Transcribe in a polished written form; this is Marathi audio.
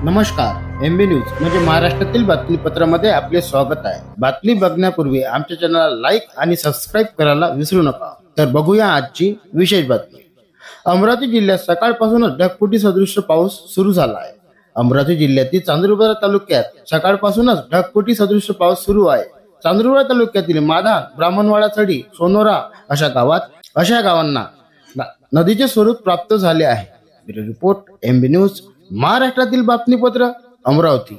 नमस्कार, एमबी न्यूज म्हणजे महाराष्ट्रातील बातमीपत्रामध्ये आपले स्वागत आहे। बातमी बघण्यापूर्वी आमच्या चॅनलला लाईक आणि सबस्क्राईब करायला विसरू नका। तर बघूया आजची विशेष बातमी। अमरावती जिल्ह्यात सकाळपासूनच ढगफुटी सदृश पाऊस सुरू झाला आहे। अमरावती जिल्ह्यातील चांदूरबाजार तालुक्यात सकाळपासूनच ढगफुटी सदृश पाऊस सुरू आहे। चांदूरबाजार तालुक्यातील माधान, ब्राह्मणवाडा, चढी, सोनोरा अशा गावांना नदीचे स्वरूप प्राप्त झाले आहे। ब्युरो रिपोर्ट, एमबी न्यूज, महाराष्ट्रातील बातमीपत्र, अमरावती।